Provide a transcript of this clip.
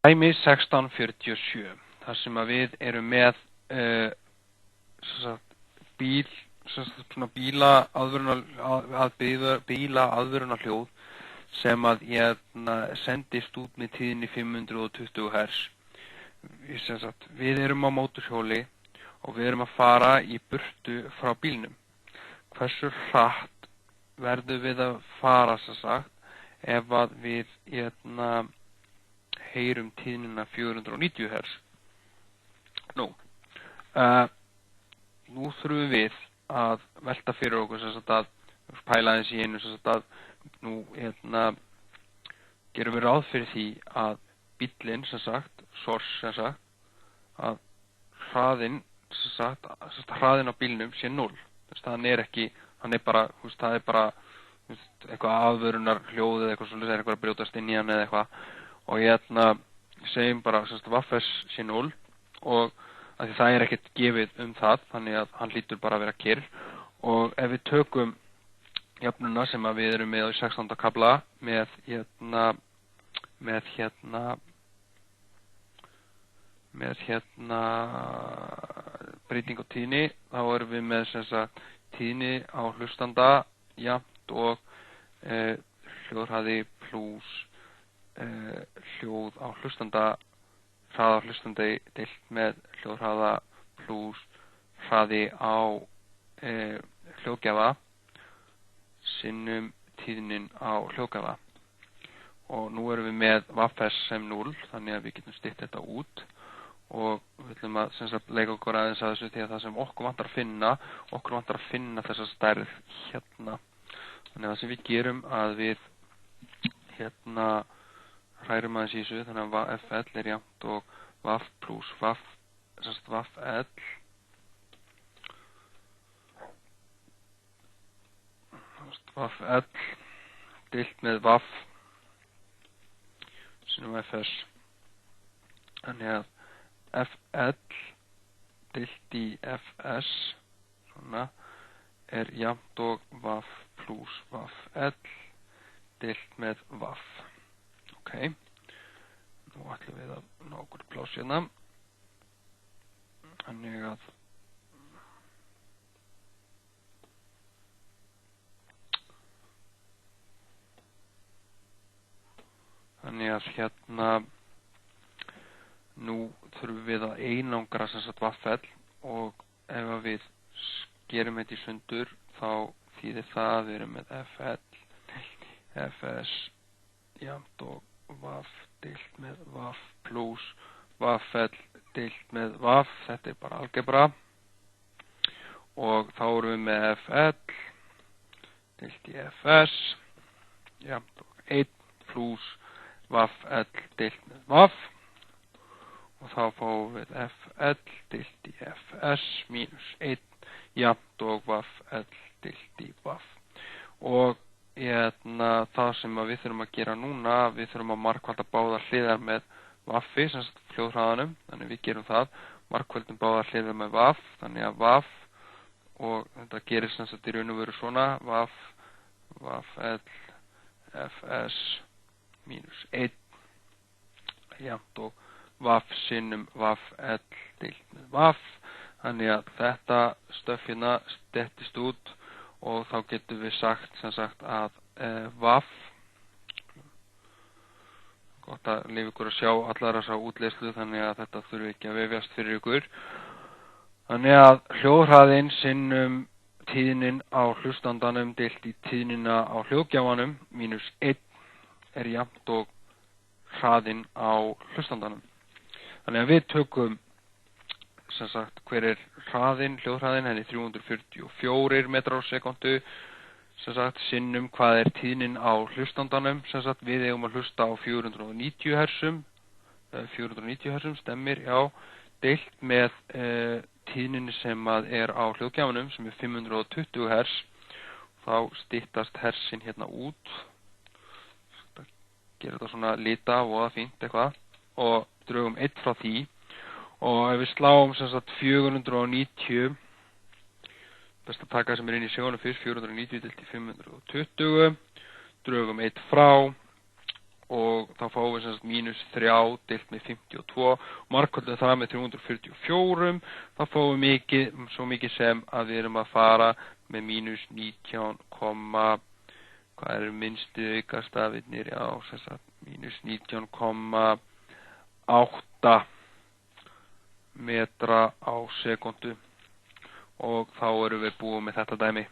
Dæmi 1647, þar sem að við erum með bíla aðvörunarhljóð sem að sendist út með tíðni 520 Hz. Við erum á mótorhjóli og við erum að fara í burtu frá bílnum. Hversu hratt verðum við að fara ef að við heyrum tíðnina 490 Hz? Nú þurfum við að velta fyrir okkur að pæla aðeins í einu að nú gerum við ráð fyrir því að bíllinn að hraðinn á bílnum sé 0. Hann er bara eitthvað aðvörunarhljóð eða eitthvað svolítið, eitthvað að brjótast inn í hann eða eitthvað, og segjum bara Vaffes sé 0, og af því það er ekkert gefið það, þannig að hann hlýtur bara að vera kyrr. Og ef við tökum jöfnuna sem að við erum með á 16. kafla með breyting á tíðni, þá erum við með tíðni á hlustanda jafnt og hljóðhraði pluss hljóð á hlustanda, hraða á hlustandi deilt með hljóðhraða pluss hraði á hljóðgjafa sinnum tíðnin á hljóðgjafa. Og nú erum við með Vaffes sem 0, þannig að við getum stytt þetta út, og við ætlum að leika okkur aðeins að þessu, því að það sem okkur vantar að finna þessa stærð hérna. Þannig að það sem við gerum að við hrærum aðeins í þessu, þannig að FL er jafnt og Vaff pluss Vaff L Vaff L deilt með Vaff sinnum FS. Þannig að FL deilt í FS er jafnt og Vaff pluss Vaff L deilt með Vaff. Ok, nú ætlum við að ná okkur pláss hérna. Þannig að nú þurfum við að einangra Vaffel, og ef við gerum þetta í sundur þá þýðir það að við erum með FL FS jafnt og Vaff deilt með Vaff pluss Vaffel deilt með Vaff. Þetta er bara algebra, og þá erum við með FL deilt í FS jafnt og 1 pluss Vaff L deilt með Vaff, og þá fáum við FL deilt í FS mínus 1 jafnt og Vaff L deilt í Vaff. Og það sem við þurfum að gera núna, við þurfum að margfalda báðar hliðar með Vaffi, hljóðhraðanum, þannig við gerum það, margfaldum báðar hliðar með Vaff, þannig að Vaff, og þetta gerist í raun og veru svona, Vaff L FS mínus 1 jafnt og Vaff sinnum Vaff L deilt með Vaff. Þannig að þetta stöff hérna stettist út, og þá getum við sagt að Vaff, gott að lifa ykkur að sjá allar þessa útleyslu, þannig að þetta þurfi ekki að vefjast fyrir ykkur. Þannig að hljóðhraðinn sinnum tíðnin á hlustandanum deilt í tíðnina á hljóðgjafanum mínus 1 er jafnt og hraðinn á hlustandanum. Þannig að við tökum hver er hraðinn, hljóðhraðinn, henni 344 metrar á sekundu, sinnum hvað er tíðnin á hlustandanum, við eigum að hlusta á 490 Hz, 490 Hz stemmir, já, deilt með tíðninni sem er á hljóðgjafanum sem er 520 Hz, þá styttast hersin hérna út, gera þetta svona lita og það fínt eitthvað, og drögum 1 frá því, og ef við sláum 490, best að taka sem er inn í sjónum fyrst, 490 deilt í 520, drögum 1 frá, og þá fáum við sem sagt -3 deilt með 52 og margföldum það með 344, þá fáum við svo mikið sem að við erum að fara með -19, hvað er minnstu aukastafirnir, já, sem sagt -19,8 metra á sekundu og þá erum við búið með þetta dæmi.